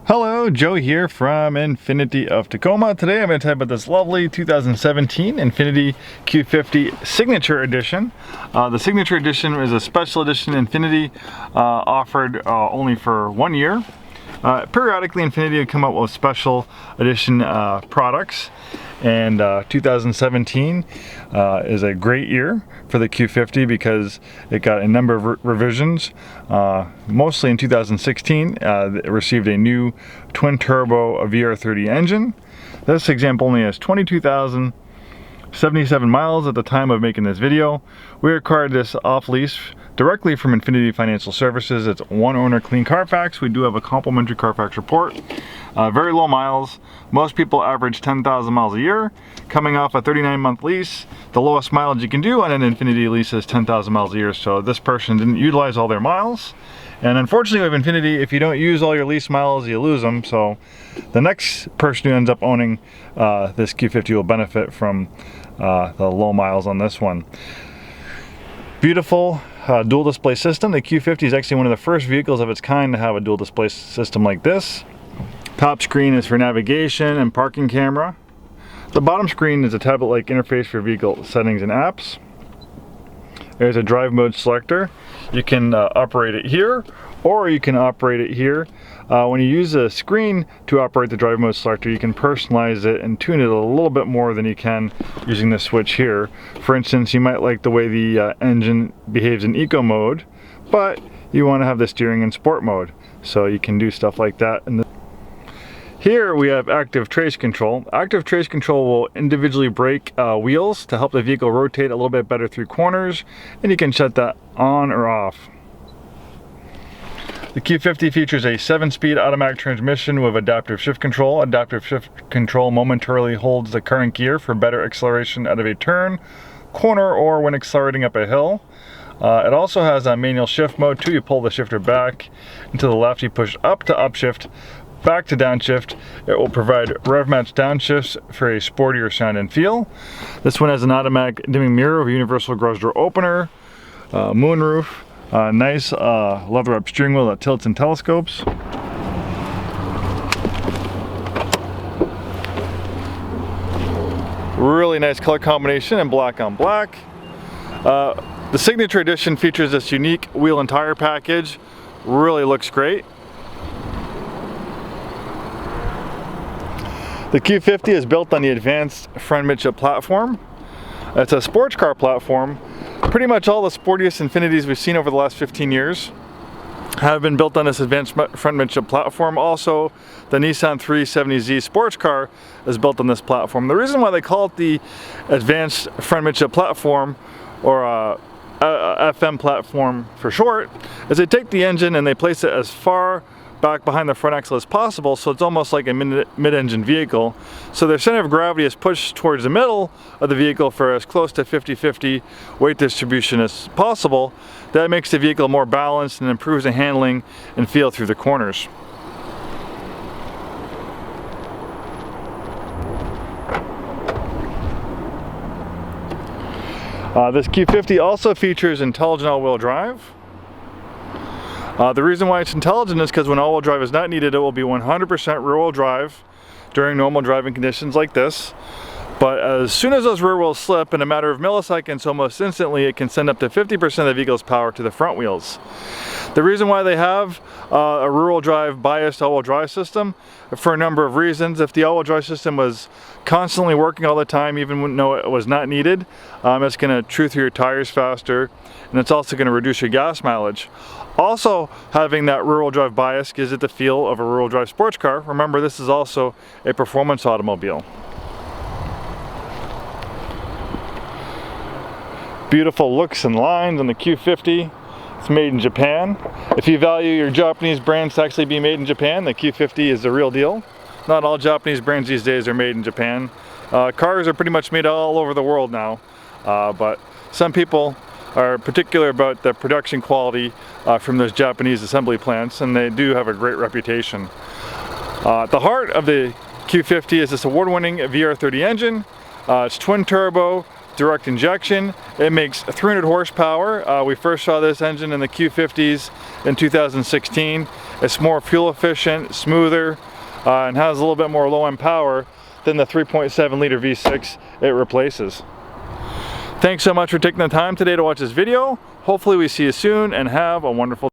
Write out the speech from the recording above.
Hello, Joe here from Infiniti of Tacoma. Today I'm going to tell you about this lovely 2017 Infiniti Q50 Signature Edition. The Signature Edition is a special edition Infiniti offered only for 1 year. Periodically Infiniti would come up with special edition products, and 2017 is a great year for the Q50 because it got a number of revisions. Mostly in 2016 it received a new twin turbo Vr30 engine. This example only has 22,077 miles at the time of making this video. We acquired this off lease directly from Infiniti Financial Services. It's one owner clean Carfax. We do have a complimentary Carfax report. Very low miles. Most people average 10,000 miles a year. Coming off a 39-month lease, the lowest mileage you can do on an Infiniti lease is 10,000 miles a year. So this person didn't utilize all their miles. And unfortunately with Infiniti, if you don't use all your lease miles, you lose them. So the next person who ends up owning this Q50 will benefit from the low miles on this one. Beautiful dual display system. The Q50 is actually one of the first vehicles of its kind to have a dual display system like this. Top screen is for navigation and parking camera. The bottom screen is a tablet-like interface for vehicle settings and apps. There's a drive mode selector. You can operate it here, or you can operate it here. When you use the screen to operate the drive mode selector, you can personalize it and tune it a little bit more than you can using the switch here. For instance, you might like the way the engine behaves in eco mode, but you want to have the steering in sport mode. So you can do stuff like that. Here we have active trace control. Active trace control will individually brake wheels to help the vehicle rotate a little bit better through corners, and you can shut that on or off. The Q50 features a 7-speed automatic transmission with adaptive shift control. Adaptive shift control momentarily holds the current gear for better acceleration out of a turn, corner, or when accelerating up a hill. It also has a manual shift mode too. You pull the shifter back and to the left, you push up to upshift, back to downshift. It will provide rev match downshifts for a sportier sound and feel. This one has an automatic dimming mirror with universal garage door opener, moonroof, nice leather wrapped steering wheel that tilts and telescopes. Really nice color combination in black on black. The Signature Edition features this unique wheel and tire package. Really looks great. The Q50 is built on the advanced front midship platform. It's a sports car platform. Pretty much all the sportiest Infinitis we've seen over the last 15 years have been built on this advanced front midship platform. Also, the Nissan 370Z sports car is built on this platform. The reason why they call it the advanced front midship platform, or FM platform for short, is they take the engine and they place it as far back behind the front axle as possible, so it's almost like a mid-engine vehicle. So their center of gravity is pushed towards the middle of the vehicle for as close to 50-50 weight distribution as possible. That makes the vehicle more balanced and improves the handling and feel through the corners. This Q50 also features intelligent all-wheel drive. The reason why it's intelligent is because when all-wheel drive is not needed, it will be 100% rear-wheel drive during normal driving conditions like this. But as soon as those rear wheels slip, in a matter of milliseconds, almost instantly, it can send up to 50% of the vehicle's power to the front wheels. The reason why they have a rear-wheel drive biased all-wheel drive system, for a number of reasons. If the all-wheel drive system was constantly working all the time, even though it was not needed, it's going to chew through your tires faster, and it's also going to reduce your gas mileage. Also, having that rear-wheel drive bias gives it the feel of a rear-wheel drive sports car. Remember, this is also a performance automobile. Beautiful looks and lines on the Q50. It's made in Japan. If you value your Japanese brands to actually be made in Japan, the Q50 is the real deal. Not all Japanese brands these days are made in Japan. Cars are pretty much made all over the world now, but some people are particular about the production quality from those Japanese assembly plants, and they do have a great reputation. At the heart of the Q50 is this award-winning VR30 engine. It's twin turbo, direct injection. It makes 300 horsepower. We first saw this engine in the Q50s in 2016. It's more fuel efficient, smoother, and has a little bit more low end power than the 3.7 liter V6 it replaces. Thanks so much for taking the time today to watch this video. Hopefully we see you soon, and have a wonderful day.